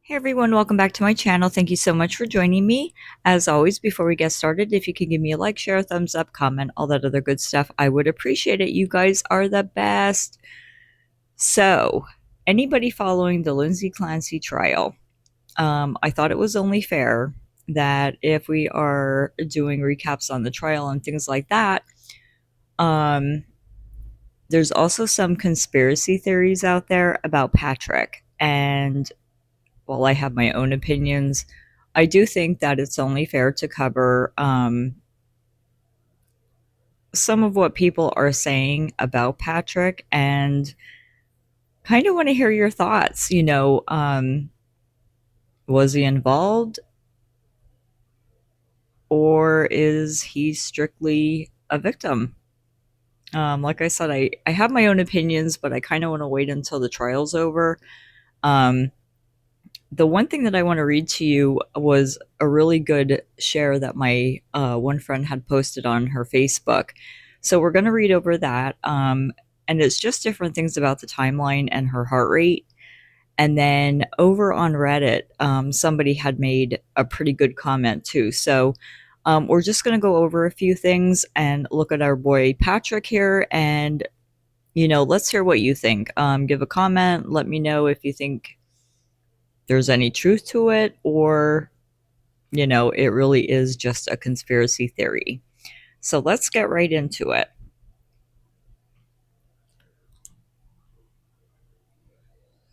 Hey everyone, welcome back to my channel. Thank you so much for joining me. As always, before we get started, if you could give me a like, share, a thumbs up, comment, all that other good stuff, I would appreciate it. You guys are the best. So, anybody following the Lindsay Clancy trial, I thought it was only fair that if we are doing recaps on the trial and things like that, um, there's also some conspiracy theories out there about Patrick. And while I have my own opinions, I do think that it's only fair to cover some of what people are saying about Patrick and kind of want to hear your thoughts. Was he involved or is he strictly a victim? Like I said, I have my own opinions, but I kind of want to wait until the trial's over. Um, the one thing that I want to read to you was a really good share that my one friend had posted on her Facebook. So we're going to read over that. And it's just different things about the timeline and her heart rate. And then over on Reddit, somebody had made a pretty good comment too. So we're just going to go over a few things and look at our boy Patrick here. And, let's hear what you think. Give a comment. Let me know if you think there's any truth to it, or, it really is just a conspiracy theory. So let's get right into it.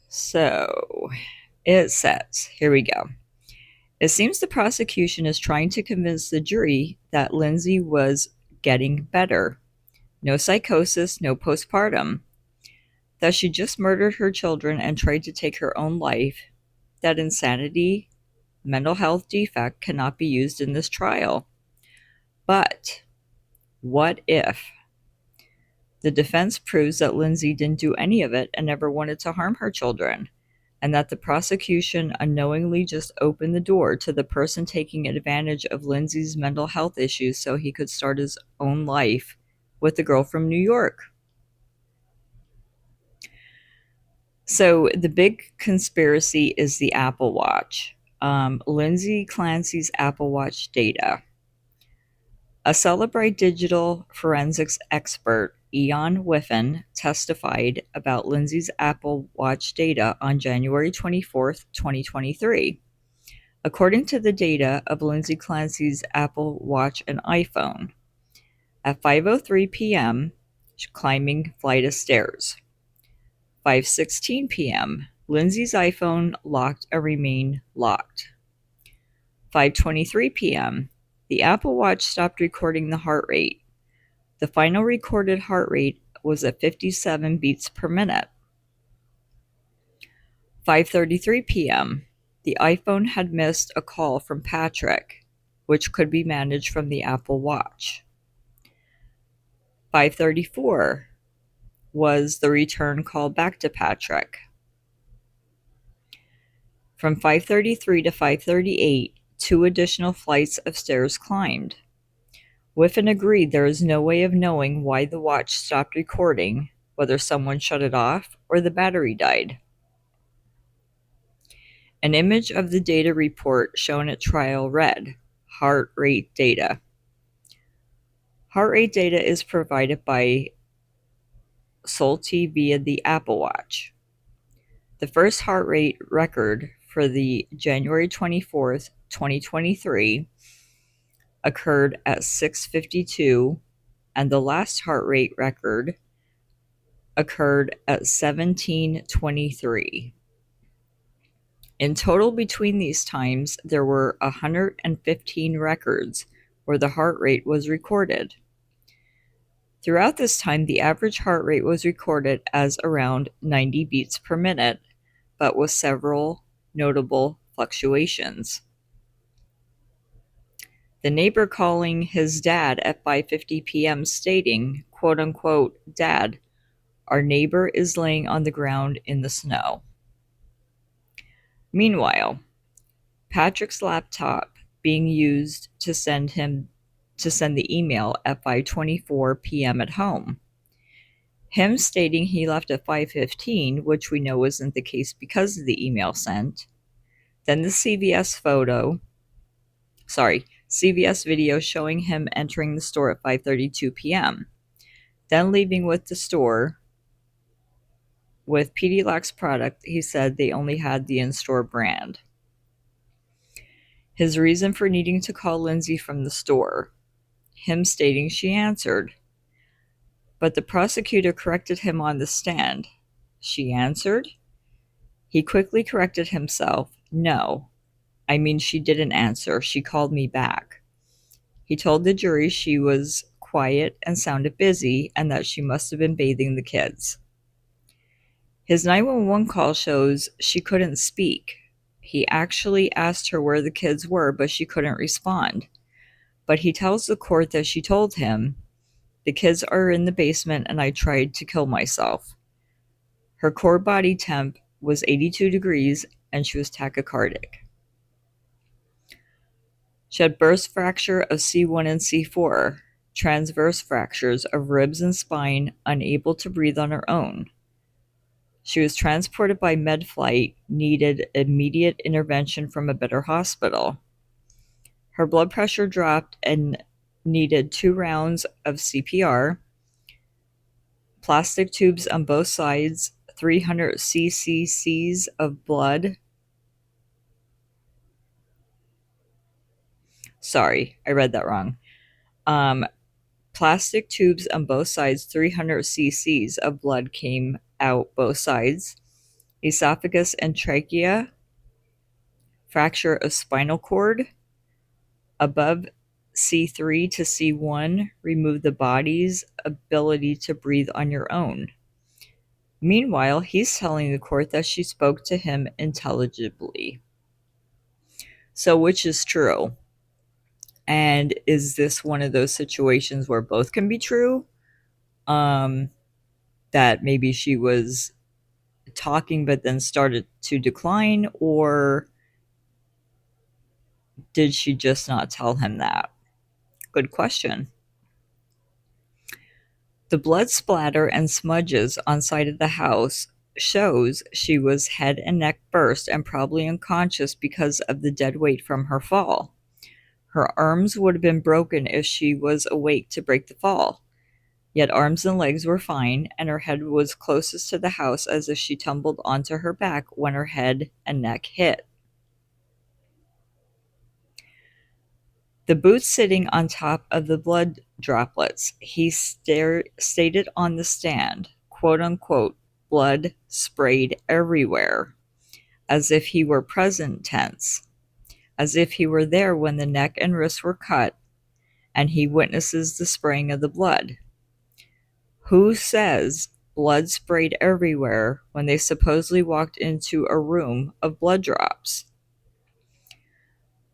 So it says, here we go. It seems the prosecution is trying to convince the jury that Lindsay was getting better. No psychosis, no postpartum. That she just murdered her children and tried to take her own life. That insanity, mental health defect cannot be used in this trial. But what if the defense proves that Lindsay didn't do any of it and never wanted to harm her children, and that the prosecution unknowingly just opened the door to the person taking advantage of Lindsay's mental health issues so he could start his own life with the girl from New York? So the big conspiracy is the Apple Watch. Lindsay Clancy's Apple Watch data. A celebrated digital forensics expert, Ian Whiffen, testified about Lindsay's Apple Watch data on January 24th, 2023. According to the data of Lindsay Clancy's Apple Watch and iPhone, at 5:03 p.m., climbing flight of stairs. 5:16 p.m., Lindsay's iPhone locked and remained locked. 5:23 p.m., the Apple Watch stopped recording the heart rate. The final recorded heart rate was at 57 beats per minute. 5:33 p.m., the iPhone had missed a call from Patrick, which could be managed from the Apple Watch. 5:34 was the return call back to Patrick. From 5:33 to 5:38, 2 additional flights of stairs climbed. Whiffen agreed there is no way of knowing why the watch stopped recording, whether someone shut it off or the battery died. An image of the data report shown at trial read, heart rate data. Heart rate data is provided by Solte via the Apple Watch. The first heart rate record for the January 24th, 2023 occurred at 6:52, and the last heart rate record occurred at 17:23. In total, between these times, there were 115 records where the heart rate was recorded. Throughout this time, the average heart rate was recorded as around 90 beats per minute, but with several notable fluctuations. The neighbor calling his dad at 5:50 p.m. stating, quote unquote, "Dad, our neighbor is laying on the ground in the snow." Meanwhile, Patrick's laptop being used to send the email at 5:24 p.m. at home. Him stating he left at 5:15, which we know isn't the case because of the email sent. Then the CVS video showing him entering the store at 5:32 p.m., then leaving with the store with Pedialyte's product. He said they only had the in-store brand. His reason for needing to call Lindsay from the store, him stating she answered. But the prosecutor corrected him on the stand. She answered? He quickly corrected himself. No, I mean she didn't answer. She called me back. He told the jury she was quiet and sounded busy and that she must have been bathing the kids. His 911 call shows she couldn't speak. He actually asked her where the kids were, but she couldn't respond. But he tells the court that she told him, the kids are in the basement and I tried to kill myself. Her core body temp was 82 degrees and she was tachycardic. She had burst fracture of C1 and C4, transverse fractures of ribs and spine, unable to breathe on her own. She was transported by med flight, needed immediate intervention from a better hospital. Her blood pressure dropped and needed 2 rounds of CPR, plastic tubes on both sides, 300 cc's of blood. Sorry, I read that wrong. Plastic tubes on both sides, 300 cc's of blood came out both sides. Esophagus and trachea, fracture of spinal cord. Above C3 to C1, remove the body's ability to breathe on your own. Meanwhile, he's telling the court that she spoke to him intelligibly. So which is true? And is this one of those situations where both can be true? That maybe she was talking but then started to decline, or did she just not tell him that? Good question. The blood splatter and smudges on side of the house shows she was head and neck burst and probably unconscious because of the dead weight from her fall. Her arms would have been broken if she was awake to break the fall. Yet arms and legs were fine, and her head was closest to the house as if she tumbled onto her back when her head and neck hit. The boots sitting on top of the blood droplets, he stated on the stand, quote unquote, blood sprayed everywhere, as if he were present tense, as if he were there when the neck and wrists were cut, and he witnesses the spraying of the blood. Who says blood sprayed everywhere when they supposedly walked into a room of blood drops?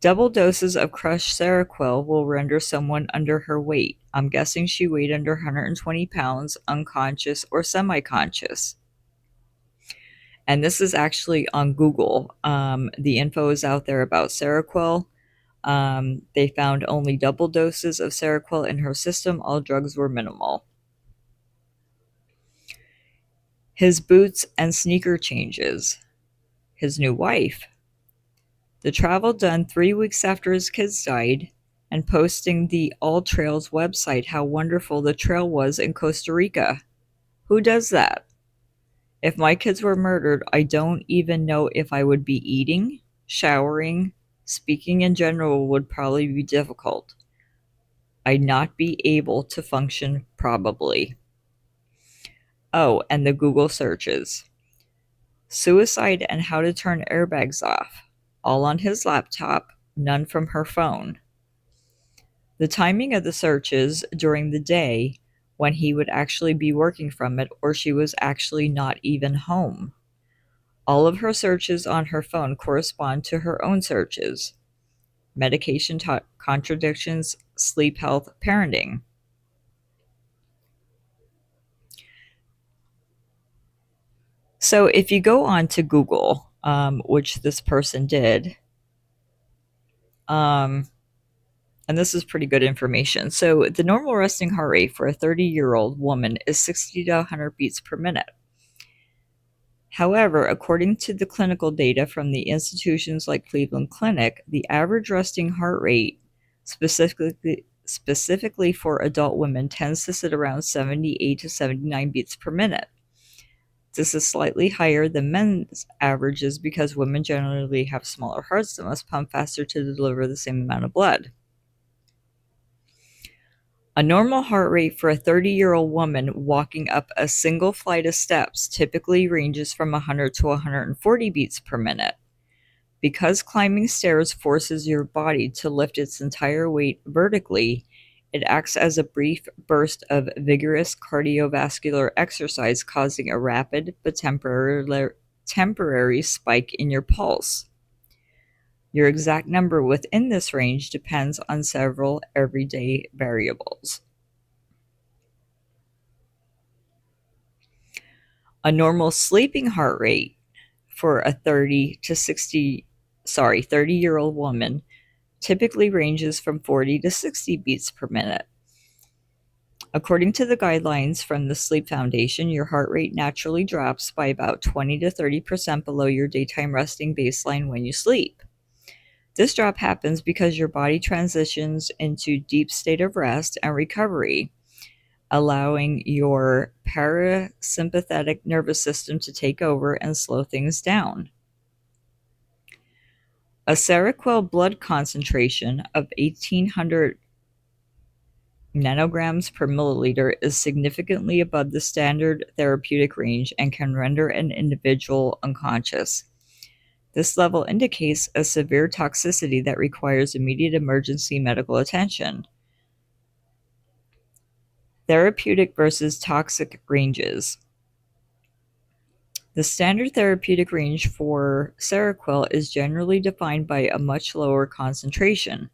Double doses of crushed Seroquel will render someone under her weight. I'm guessing she weighed under 120 pounds, unconscious or semi-conscious. And this is actually on Google. The info is out there about Seroquel. They found only double doses of Seroquel in her system. All drugs were minimal. His boots and sneaker changes. His new wife. The travel done 3 weeks after his kids died, and posting the All Trails website how wonderful the trail was in Costa Rica. Who does that? If my kids were murdered, I don't even know if I would be eating, showering, speaking in general would probably be difficult. I'd not be able to function probably. Oh, and the Google searches. Suicide and how to turn airbags off. All on his laptop, none from her phone. The timing of the searches during the day when he would actually be working from it, or she was actually not even home. All of her searches on her phone correspond to her own searches. Medication contradictions, sleep health, parenting. So if you go on to Google, which this person did, and this is pretty good information. So the normal resting heart rate for a 30-year-old woman is 60 to 100 beats per minute. However, according to the clinical data from the institutions like Cleveland Clinic, the average resting heart rate, specifically for adult women, tends to sit around 78 to 79 beats per minute. This is slightly higher than men's averages because women generally have smaller hearts that must pump faster to deliver the same amount of blood. A normal heart rate for a 30-year-old woman walking up a single flight of steps typically ranges from 100 to 140 beats per minute. Because climbing stairs forces your body to lift its entire weight vertically, it acts as a brief burst of vigorous cardiovascular exercise, causing a rapid but temporary spike in your pulse. Your exact number within this range depends on several everyday variables. A normal sleeping heart rate for a 30-year-old woman typically ranges from 40 to 60 beats per minute. According to the guidelines from the Sleep Foundation, your heart rate naturally drops by about 20 to 30% below your daytime resting baseline when you sleep. This drop happens because your body transitions into deep state of rest and recovery, allowing your parasympathetic nervous system to take over and slow things down. A Seroquel blood concentration of 1,800 nanograms per milliliter is significantly above the standard therapeutic range and can render an individual unconscious. This level indicates a severe toxicity that requires immediate emergency medical attention. Therapeutic versus toxic ranges. The standard therapeutic range for Seroquel is generally defined by a much lower concentration.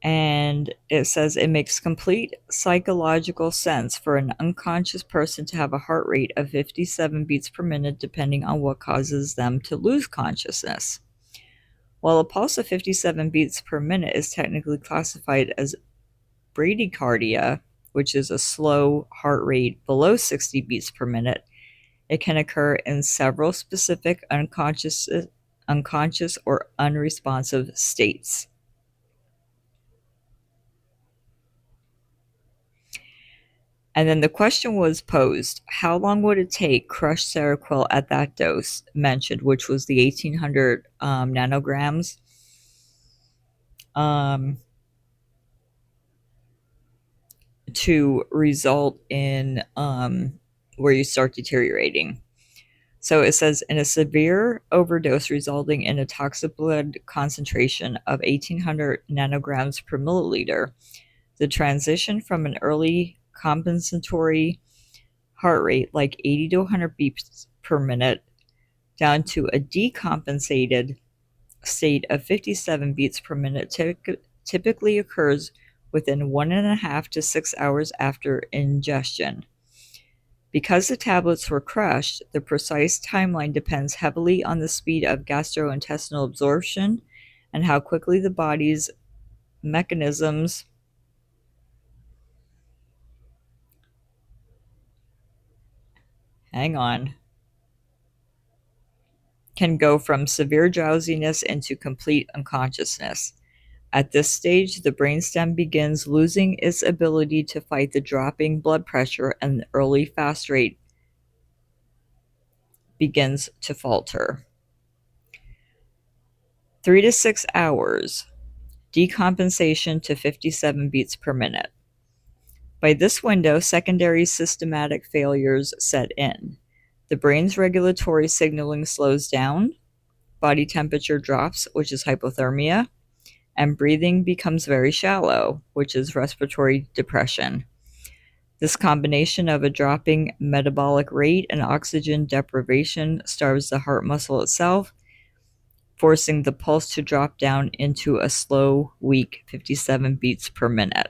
And it says it makes complete psychological sense for an unconscious person to have a heart rate of 57 beats per minute, depending on what causes them to lose consciousness. While a pulse of 57 beats per minute is technically classified as bradycardia, which is a slow heart rate below 60 beats per minute, it can occur in several specific unconscious or unresponsive states. And then the question was posed, how long would it take crushed Seroquel at that dose mentioned, which was the 1,800 nanograms, to result in where you start deteriorating? So it says, in a severe overdose resulting in a toxic blood concentration of 1,800 nanograms per milliliter, the transition from an early compensatory heart rate like 80 to 100 beats per minute down to a decompensated state of 57 beats per minute typically occurs within 1.5 to 6 hours after ingestion. Because the tablets were crushed, the precise timeline depends heavily on the speed of gastrointestinal absorption and how quickly the body's mechanisms can go from severe drowsiness into complete unconsciousness. At this stage, the brainstem begins losing its ability to fight the dropping blood pressure, and the early fast rate begins to falter. 3 to 6 hours, decompensation to 57 beats per minute. By this window, secondary systematic failures set in. The brain's regulatory signaling slows down, body temperature drops, which is hypothermia, and breathing becomes very shallow, which is respiratory depression. This combination of a dropping metabolic rate and oxygen deprivation starves the heart muscle itself, forcing the pulse to drop down into a slow, weak 57 beats per minute.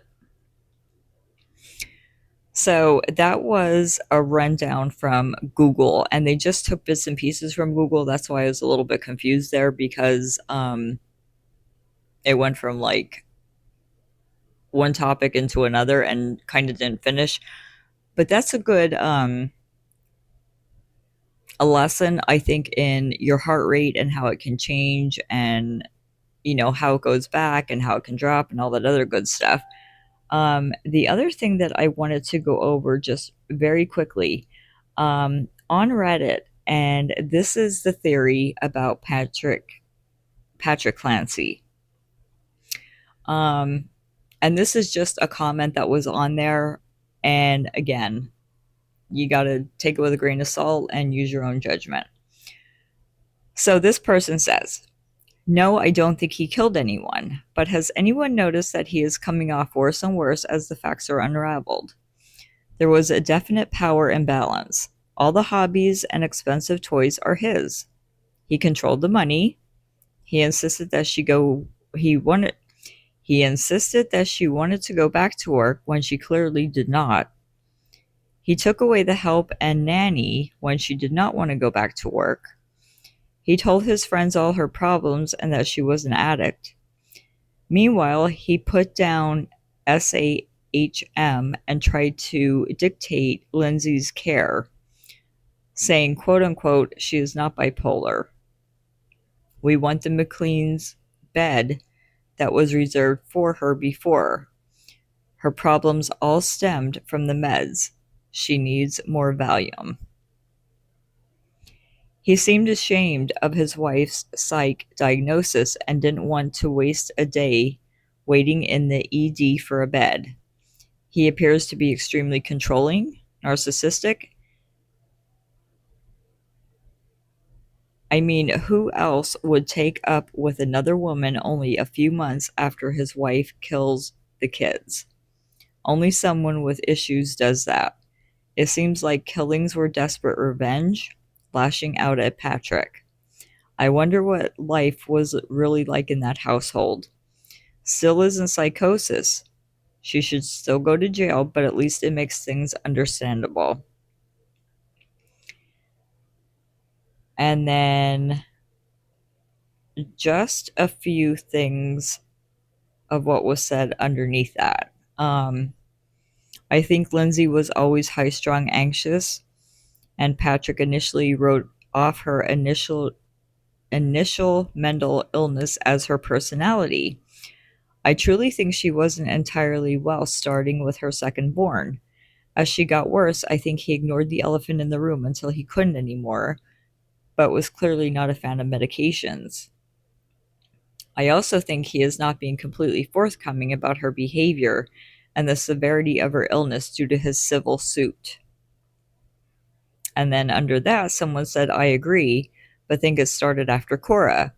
So that was a rundown from Google, and they just took bits and pieces from Google. That's why I was a little bit confused there, because it went from like one topic into another and kind of didn't finish. But that's a good a lesson, I think, in your heart rate and how it can change, and how it goes back and how it can drop and all that other good stuff. The other thing that I wanted to go over just very quickly, on Reddit, and this is the theory about Patrick Clancy. Um, and this is just a comment that was on there. And again, you got to take it with a grain of salt and use your own judgment. So this person says, "No, I don't think he killed anyone, but has anyone noticed that he is coming off worse and worse as the facts are unraveled? There was a definite power imbalance. All the hobbies and expensive toys are his. He controlled the money. He insisted that he insisted that she wanted to go back to work when she clearly did not. He took away the help and nanny when she did not want to go back to work. He told his friends all her problems and that she was an addict. Meanwhile, he put down SAHM and tried to dictate Lindsay's care, saying, quote unquote, she is not bipolar. We want the McLean's bed that was reserved for her before. Her problems all stemmed from the meds. She needs more Valium." He seemed ashamed of his wife's psych diagnosis and didn't want to waste a day waiting in the ED for a bed. He appears to be extremely controlling, narcissistic. I mean, who else would take up with another woman only a few months after his wife kills the kids? Only someone with issues does that. It seems like killings were desperate revenge, lashing out at Patrick. I wonder what life was really like in that household. Still is in psychosis. She should still go to jail, but at least it makes things understandable. And then just a few things of what was said underneath that. I think Lindsay was always high strung, anxious, and Patrick initially wrote off her initial mental illness as her personality. I truly think she wasn't entirely well, starting with her second born. As she got worse, I think he ignored the elephant in the room until he couldn't anymore, but was clearly not a fan of medications. I also think he is not being completely forthcoming about her behavior and the severity of her illness due to his civil suit. And then under that, someone said, I agree, but think it started after Cora.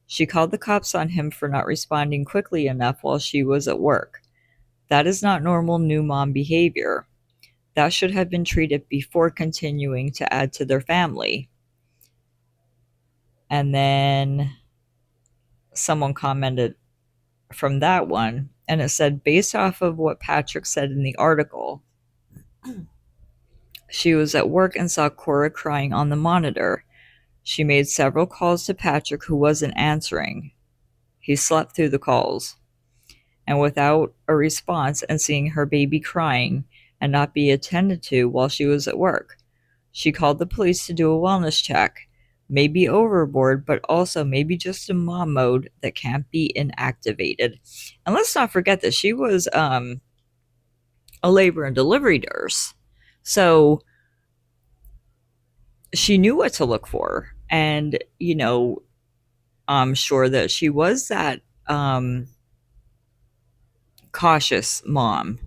She called the cops on him for not responding quickly enough while she was at work. That is not normal new mom behavior. That should have been treated before continuing to add to their family. And then someone commented from that one, and it said, based off of what Patrick said in the article, she was at work and saw Cora crying on the monitor. She made several calls to Patrick, who wasn't answering. He slept through the calls. And without a response, and seeing her baby crying and not be attended to while she was at work, she called the police to do a wellness check. Maybe overboard, but also maybe just in mom mode that can't be inactivated. And let's not forget that she was a labor and delivery nurse. So she knew what to look for. And, I'm sure that she was that cautious mom.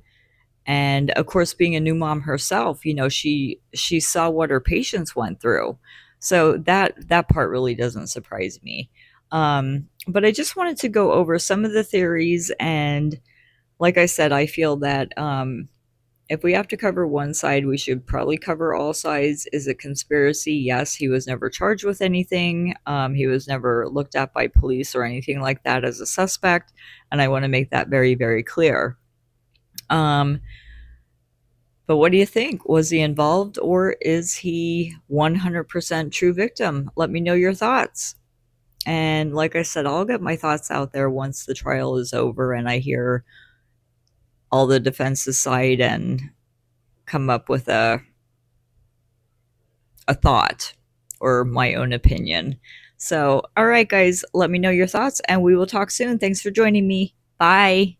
And of course, being a new mom herself, she saw what her patients went through. So that part really doesn't surprise me. But I just wanted to go over some of the theories. And like I said, I feel that if we have to cover one side, we should probably cover all sides. Is it conspiracy? Yes, he was never charged with anything. He was never looked at by police or anything like that as a suspect. And I want to make that very, very clear. But what do you think? Was he involved, or is he 100% true victim? Let me know your thoughts. And like I said, I'll get my thoughts out there once the trial is over and I hear all the defense's side and come up with a thought or my own opinion. So, all right, guys, let me know your thoughts and we will talk soon. Thanks for joining me. Bye.